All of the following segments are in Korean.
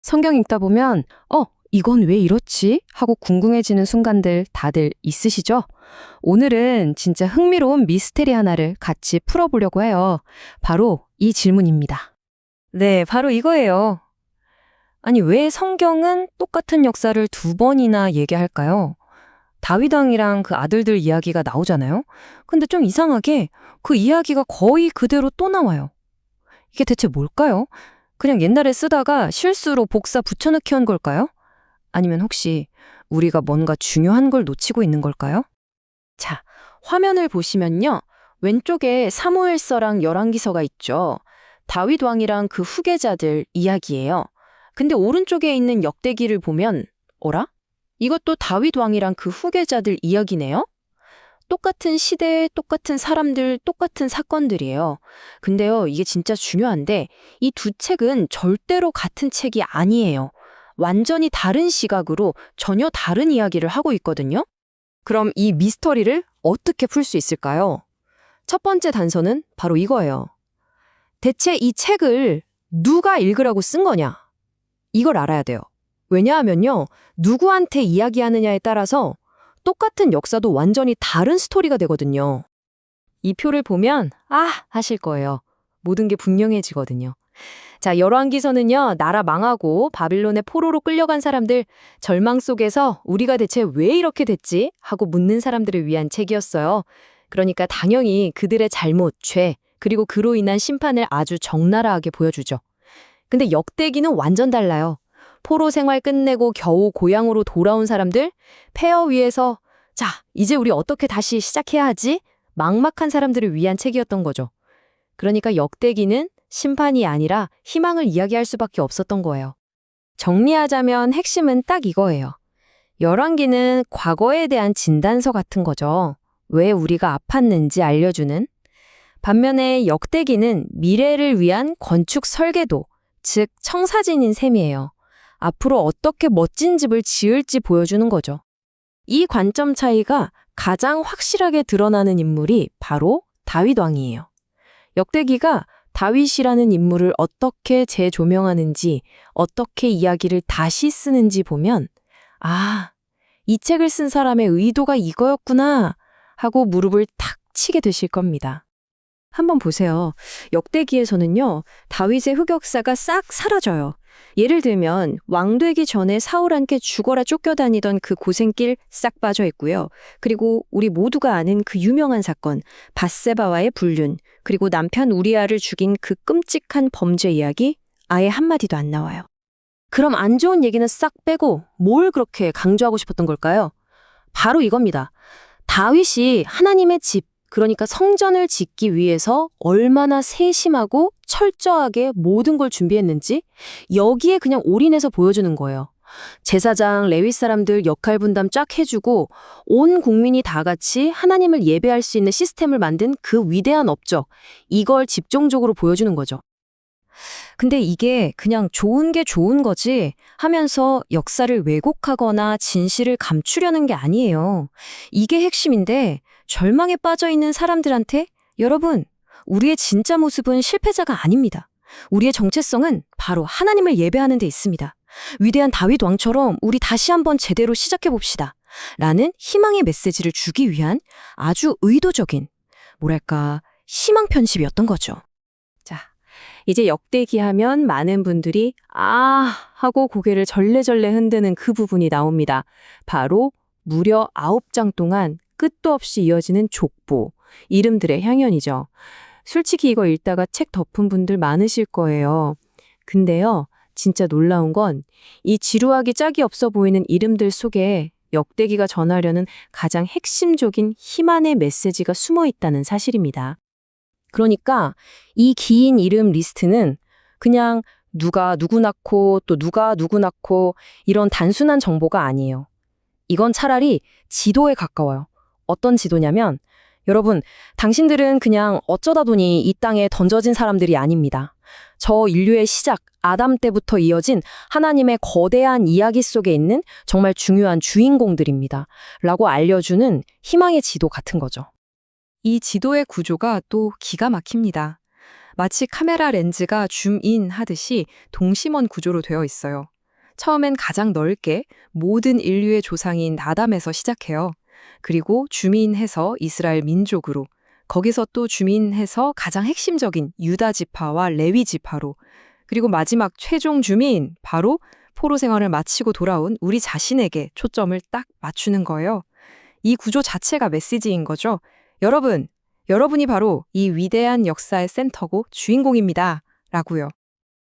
성경 읽다 보면, 이건 왜 이렇지? 하고 궁금해지는 순간들 다들 있으시죠? 오늘은 진짜 흥미로운 미스테리 하나를 같이 풀어보려고 해요. 바로 이 질문입니다. 네, 바로 이거예요. 아니, 왜 성경은 똑같은 역사를 두 번이나 얘기할까요? 다윗 왕이랑 그 아들들 이야기가 나오잖아요. 근데 좀 이상하게 그 이야기가 거의 그대로 또 나와요. 이게 대체 뭘까요? 그냥 옛날에 쓰다가 실수로 복사 붙여넣기 한 걸까요? 아니면 혹시 우리가 뭔가 중요한 걸 놓치고 있는 걸까요? 자, 화면을 보시면요. 왼쪽에 사무엘서랑 열왕기서가 있죠. 다윗 왕이랑 그 후계자들 이야기예요. 근데 오른쪽에 있는 역대기를 보면 어라? 이것도 다윗 왕이랑 그 후계자들 이야기네요? 똑같은 시대에 똑같은 사람들, 똑같은 사건들이에요. 근데요, 이게 진짜 중요한데 이 두 책은 절대로 같은 책이 아니에요. 완전히 다른 시각으로 전혀 다른 이야기를 하고 있거든요. 그럼 이 미스터리를 어떻게 풀 수 있을까요? 첫 번째 단서는 바로 이거예요. 대체 이 책을 누가 읽으라고 쓴 거냐? 이걸 알아야 돼요. 왜냐하면요, 누구한테 이야기하느냐에 따라서 똑같은 역사도 완전히 다른 스토리가 되거든요. 이 표를 보면 하실 거예요. 모든 게 분명해지거든요. 자, 열왕기서는요, 나라 망하고 바빌론의 포로로 끌려간 사람들 절망 속에서 우리가 대체 왜 이렇게 됐지? 하고 묻는 사람들을 위한 책이었어요. 그러니까 당연히 그들의 잘못, 죄, 그리고 그로 인한 심판을 아주 적나라하게 보여주죠. 근데 역대기는 완전 달라요. 포로 생활 끝내고 겨우 고향으로 돌아온 사람들, 폐허 위에서 자, 이제 우리 어떻게 다시 시작해야 하지? 막막한 사람들을 위한 책이었던 거죠. 그러니까 역대기는 심판이 아니라 희망을 이야기할 수밖에 없었던 거예요. 정리하자면 핵심은 딱 이거예요. 열왕기는 과거에 대한 진단서 같은 거죠. 왜 우리가 아팠는지 알려주는. 반면에 역대기는 미래를 위한 건축 설계도, 즉 청사진인 셈이에요. 앞으로 어떻게 멋진 집을 지을지 보여주는 거죠. 이 관점 차이가 가장 확실하게 드러나는 인물이 바로 다윗 왕이에요. 역대기가 다윗이라는 인물을 어떻게 재조명하는지, 어떻게 이야기를 다시 쓰는지 보면 이 책을 쓴 사람의 의도가 이거였구나 하고 무릎을 탁 치게 되실 겁니다. 한번 보세요. 역대기에서는요, 다윗의 흑역사가 싹 사라져요. 예를 들면 왕 되기 전에 사울한테 죽어라 쫓겨다니던 그 고생길 싹 빠져 있고요. 그리고 우리 모두가 아는 그 유명한 사건, 밧세바와의 불륜, 그리고 남편 우리아를 죽인 그 끔찍한 범죄 이야기 아예 한마디도 안 나와요. 그럼 안 좋은 얘기는 싹 빼고 뭘 그렇게 강조하고 싶었던 걸까요? 바로 이겁니다. 다윗이 하나님의 집, 그러니까 성전을 짓기 위해서 얼마나 세심하고 철저하게 모든 걸 준비했는지 여기에 그냥 올인해서 보여주는 거예요. 제사장, 레위 사람들 역할 분담 쫙 해주고 온 국민이 다 같이 하나님을 예배할 수 있는 시스템을 만든 그 위대한 업적, 이걸 집중적으로 보여주는 거죠. 근데 이게 그냥 좋은 게 좋은 거지 하면서 역사를 왜곡하거나 진실을 감추려는 게 아니에요. 이게 핵심인데 절망에 빠져 있는 사람들한테 여러분, 우리의 진짜 모습은 실패자가 아닙니다. 우리의 정체성은 바로 하나님을 예배하는 데 있습니다. 위대한 다윗 왕처럼 우리 다시 한번 제대로 시작해 봅시다. 라는 희망의 메시지를 주기 위한 아주 의도적인, 희망 편집이었던 거죠. 자, 이제 역대기 하면 많은 분들이 하고 고개를 절레절레 흔드는 그 부분이 나옵니다. 바로 무려 9장 동안 끝도 없이 이어지는 족보, 이름들의 향연이죠. 솔직히 이거 읽다가 책 덮은 분들 많으실 거예요. 근데요, 진짜 놀라운 건 이 지루하기 짝이 없어 보이는 이름들 속에 역대기가 전하려는 가장 핵심적인 희망의 메시지가 숨어 있다는 사실입니다. 그러니까 이 긴 이름 리스트는 그냥 누가 누구 낳고 또 누가 누구 낳고 이런 단순한 정보가 아니에요. 이건 차라리 지도에 가까워요. 어떤 지도냐면 여러분, 당신들은 그냥 어쩌다 보니 이 땅에 던져진 사람들이 아닙니다. 저 인류의 시작, 아담 때부터 이어진 하나님의 거대한 이야기 속에 있는 정말 중요한 주인공들입니다. 라고 알려주는 희망의 지도 같은 거죠. 이 지도의 구조가 또 기가 막힙니다. 마치 카메라 렌즈가 줌인 하듯이 동심원 구조로 되어 있어요. 처음엔 가장 넓게 모든 인류의 조상인 아담에서 시작해요. 그리고 주민해서 이스라엘 민족으로, 거기서 또 주민해서 가장 핵심적인 유다 지파와 레위 지파로, 그리고 마지막 최종 주민, 바로 포로 생활을 마치고 돌아온 우리 자신에게 초점을 딱 맞추는 거예요. 이 구조 자체가 메시지인 거죠. 여러분이 바로 이 위대한 역사의 센터고 주인공입니다. 라고요.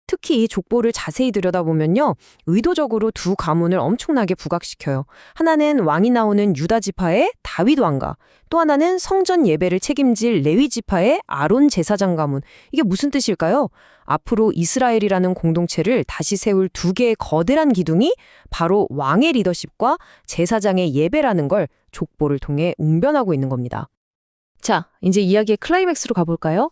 특히 이 족보를 자세히 들여다보면요. 의도적으로 두 가문을 엄청나게 부각시켜요. 하나는 왕이 나오는 유다 지파의 다윗 왕가, 또 하나는 성전 예배를 책임질 레위 지파의 아론 제사장 가문. 이게 무슨 뜻일까요? 앞으로 이스라엘이라는 공동체를 다시 세울 두 개의 거대한 기둥이 바로 왕의 리더십과 제사장의 예배라는 걸 족보를 통해 웅변하고 있는 겁니다. 자, 이제 이야기의 클라이맥스로 가볼까요?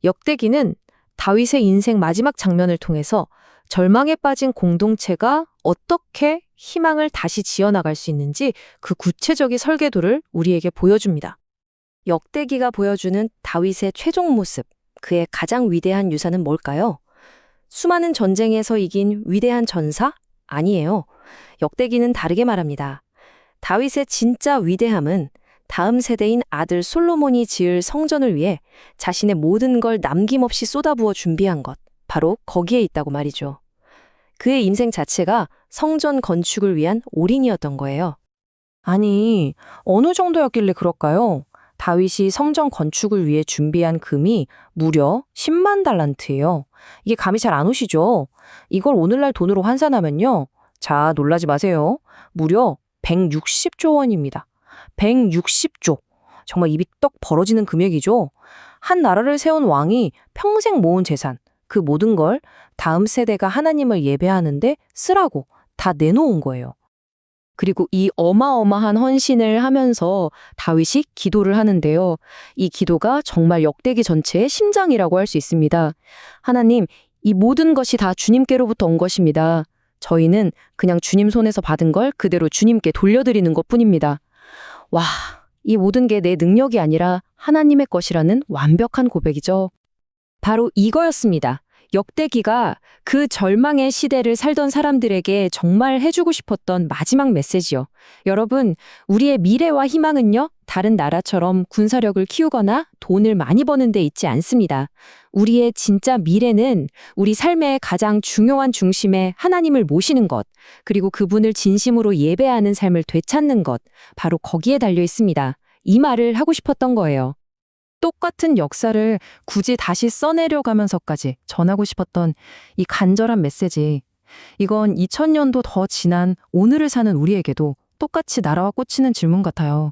역대기는 다윗의 인생 마지막 장면을 통해서 절망에 빠진 공동체가 어떻게 희망을 다시 지어나갈 수 있는지 그 구체적인 설계도를 우리에게 보여줍니다. 역대기가 보여주는 다윗의 최종 모습, 그의 가장 위대한 유산은 뭘까요? 수많은 전쟁에서 이긴 위대한 전사? 아니에요. 역대기는 다르게 말합니다. 다윗의 진짜 위대함은 다음 세대인 아들 솔로몬이 지을 성전을 위해 자신의 모든 걸 남김없이 쏟아부어 준비한 것, 바로 거기에 있다고 말이죠. 그의 인생 자체가 성전 건축을 위한 올인이었던 거예요. 아니, 어느 정도였길래 그럴까요? 다윗이 성전 건축을 위해 준비한 금이 무려 10만 달란트예요. 이게 감이 잘 안 오시죠? 이걸 오늘날 돈으로 환산하면요. 자, 놀라지 마세요. 무려 160조 원입니다. 160조. 정말 입이 떡 벌어지는 금액이죠. 한 나라를 세운 왕이 평생 모은 재산, 그 모든 걸 다음 세대가 하나님을 예배하는데 쓰라고 다 내놓은 거예요. 그리고 이 어마어마한 헌신을 하면서 다윗이 기도를 하는데요. 이 기도가 정말 역대기 전체의 심장이라고 할 수 있습니다. 하나님, 이 모든 것이 다 주님께로부터 온 것입니다. 저희는 그냥 주님 손에서 받은 걸 그대로 주님께 돌려드리는 것뿐입니다. 와, 이 모든 게 내 능력이 아니라 하나님의 것이라는 완벽한 고백이죠. 바로 이거였습니다. 역대기가 그 절망의 시대를 살던 사람들에게 정말 해주고 싶었던 마지막 메시지요. 여러분, 우리의 미래와 희망은요, 다른 나라처럼 군사력을 키우거나 돈을 많이 버는 데 있지 않습니다. 우리의 진짜 미래는 우리 삶의 가장 중요한 중심에 하나님을 모시는 것, 그리고 그분을 진심으로 예배하는 삶을 되찾는 것, 바로 거기에 달려 있습니다. 이 말을 하고 싶었던 거예요. 똑같은 역사를 굳이 다시 써내려가면서까지 전하고 싶었던 이 간절한 메시지. 이건 2000년도 더 지난 오늘을 사는 우리에게도 똑같이 날아와 꽂히는 질문 같아요.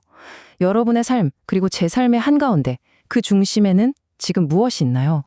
여러분의 삶, 그리고 제 삶의 한가운데 그 중심에는 지금 무엇이 있나요?